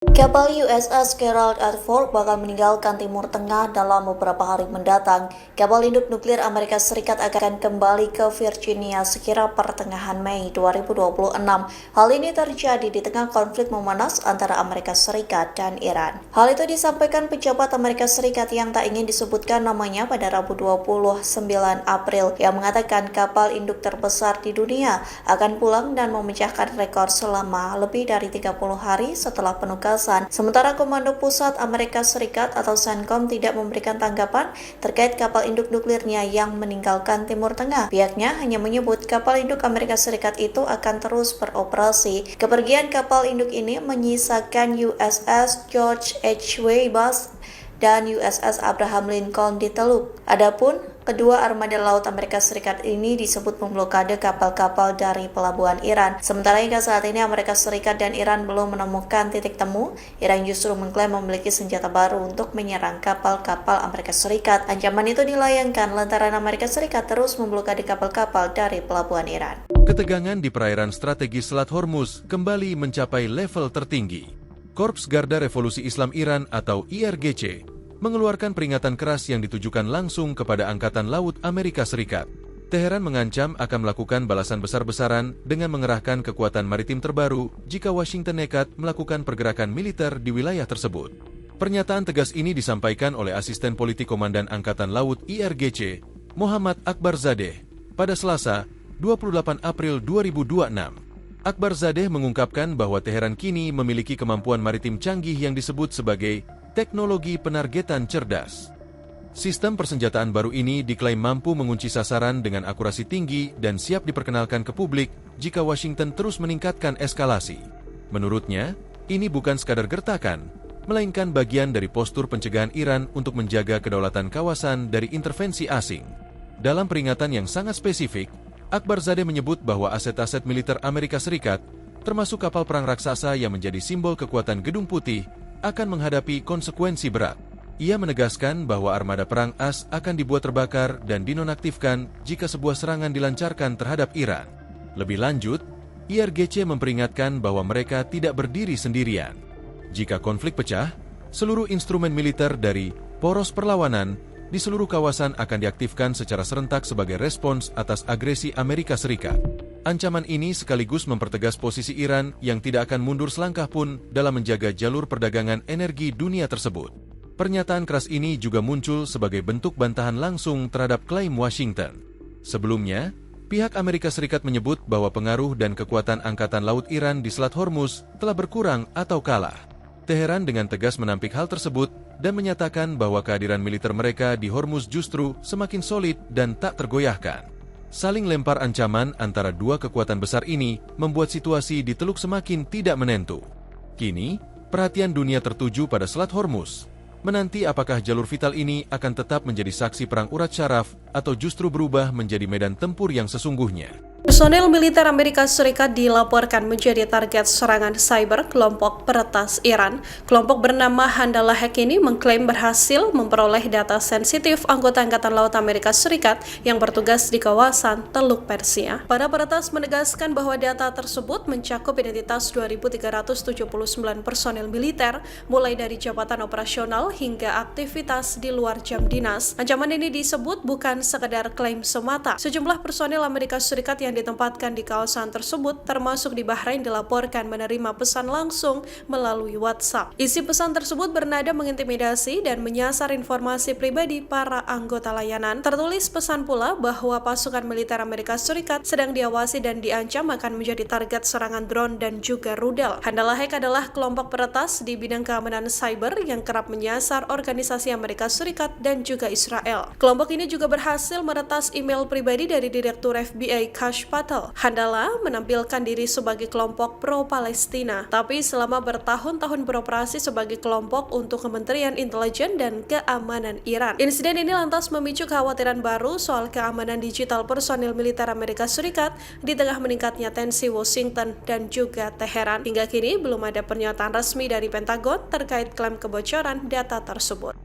Kapal USS Gerald R. Ford bakal meninggalkan Timur Tengah dalam beberapa hari mendatang. Kapal induk nuklir Amerika Serikat akan kembali ke Virginia sekira pertengahan Mei 2026. Hal ini terjadi di tengah konflik memanas antara Amerika Serikat dan Iran. Hal itu disampaikan pejabat Amerika Serikat yang tak ingin disebutkan namanya pada Rabu 29 April yang mengatakan kapal induk terbesar di dunia akan pulang dan memecahkan rekor selama lebih dari 30 hari setelah penugasan. Sementara Komando Pusat Amerika Serikat atau CENTCOM tidak memberikan tanggapan terkait kapal induk nuklirnya yang meninggalkan Timur Tengah. Pihaknya hanya menyebut kapal induk Amerika Serikat itu akan terus beroperasi. Kepergian kapal induk ini menyisakan USS George H.W. Bush dan USS Abraham Lincoln di Teluk. Adapun kedua armada laut Amerika Serikat ini disebut memblokade kapal-kapal dari pelabuhan Iran. Sementara hingga saat ini Amerika Serikat dan Iran belum menemukan titik temu. Iran justru mengklaim memiliki senjata baru untuk menyerang kapal-kapal Amerika Serikat. Ancaman itu dilayangkan lantaran Amerika Serikat terus memblokade kapal-kapal dari pelabuhan Iran. Ketegangan di perairan strategis Selat Hormuz kembali mencapai level tertinggi. Korps Garda Revolusi Islam Iran atau IRGC mengeluarkan peringatan keras yang ditujukan langsung kepada Angkatan Laut Amerika Serikat. Teheran mengancam akan melakukan balasan besar-besaran dengan mengerahkan kekuatan maritim terbaru jika Washington nekat melakukan pergerakan militer di wilayah tersebut. Pernyataan tegas ini disampaikan oleh Asisten Politik Komandan Angkatan Laut IRGC, Muhammad Akbarzadeh, pada Selasa, 28 April 2026. Akbarzadeh mengungkapkan bahwa Teheran kini memiliki kemampuan maritim canggih yang disebut sebagai teknologi penargetan cerdas. Sistem persenjataan baru ini diklaim mampu mengunci sasaran dengan akurasi tinggi dan siap diperkenalkan ke publik jika Washington terus meningkatkan eskalasi. Menurutnya, ini bukan sekadar gertakan, melainkan bagian dari postur pencegahan Iran untuk menjaga kedaulatan kawasan dari intervensi asing. Dalam peringatan yang sangat spesifik, Akbarzadeh menyebut bahwa aset-aset militer Amerika Serikat, termasuk kapal perang raksasa yang menjadi simbol kekuatan Gedung Putih, akan menghadapi konsekuensi berat. Ia menegaskan bahwa armada perang AS akan dibuat terbakar dan dinonaktifkan jika sebuah serangan dilancarkan terhadap Iran. Lebih lanjut, IRGC memperingatkan bahwa mereka tidak berdiri sendirian. Jika konflik pecah, seluruh instrumen militer dari poros perlawanan di seluruh kawasan akan diaktifkan secara serentak sebagai respons atas agresi Amerika Serikat. Ancaman ini sekaligus mempertegas posisi Iran yang tidak akan mundur selangkah pun dalam menjaga jalur perdagangan energi dunia tersebut. Pernyataan keras ini juga muncul sebagai bentuk bantahan langsung terhadap klaim Washington. Sebelumnya, pihak Amerika Serikat menyebut bahwa pengaruh dan kekuatan Angkatan Laut Iran di Selat Hormuz telah berkurang atau kalah. Teheran dengan tegas menampik hal tersebut dan menyatakan bahwa kehadiran militer mereka di Hormuz justru semakin solid dan tak tergoyahkan. Saling lempar ancaman antara dua kekuatan besar ini membuat situasi di Teluk semakin tidak menentu. Kini, perhatian dunia tertuju pada Selat Hormuz. Menanti apakah jalur vital ini akan tetap menjadi saksi perang urat syaraf atau justru berubah menjadi medan tempur yang sesungguhnya. Personel militer Amerika Serikat dilaporkan menjadi target serangan cyber kelompok peretas Iran. Kelompok bernama Handala Hack ini mengklaim berhasil memperoleh data sensitif anggota Angkatan Laut Amerika Serikat yang bertugas di kawasan Teluk Persia. Para peretas menegaskan bahwa data tersebut mencakup identitas 2.379 personel militer, mulai dari jabatan operasional hingga aktivitas di luar jam dinas. Ancaman ini disebut bukan sekedar klaim semata. Sejumlah personel Amerika Serikat yang ditempatkan di kawasan tersebut, termasuk di Bahrain, dilaporkan menerima pesan langsung melalui WhatsApp. Isi pesan tersebut bernada mengintimidasi dan menyasar informasi pribadi para anggota layanan. Tertulis pesan pula bahwa pasukan militer Amerika Serikat sedang diawasi dan diancam akan menjadi target serangan drone dan juga rudal. Handala Hack adalah kelompok peretas di bidang keamanan cyber yang kerap menyasar organisasi Amerika Serikat dan juga Israel. Kelompok ini juga berhasil meretas email pribadi dari Direktur FBI Kash Patel. Handala menampilkan diri sebagai kelompok pro-Palestina, tapi selama bertahun-tahun beroperasi sebagai kelompok untuk Kementerian Intelijen dan Keamanan Iran. Insiden ini lantas memicu kekhawatiran baru soal keamanan digital personil militer Amerika Serikat di tengah meningkatnya tensi Washington dan juga Teheran. Hingga kini belum ada pernyataan resmi dari Pentagon terkait klaim kebocoran data tersebut.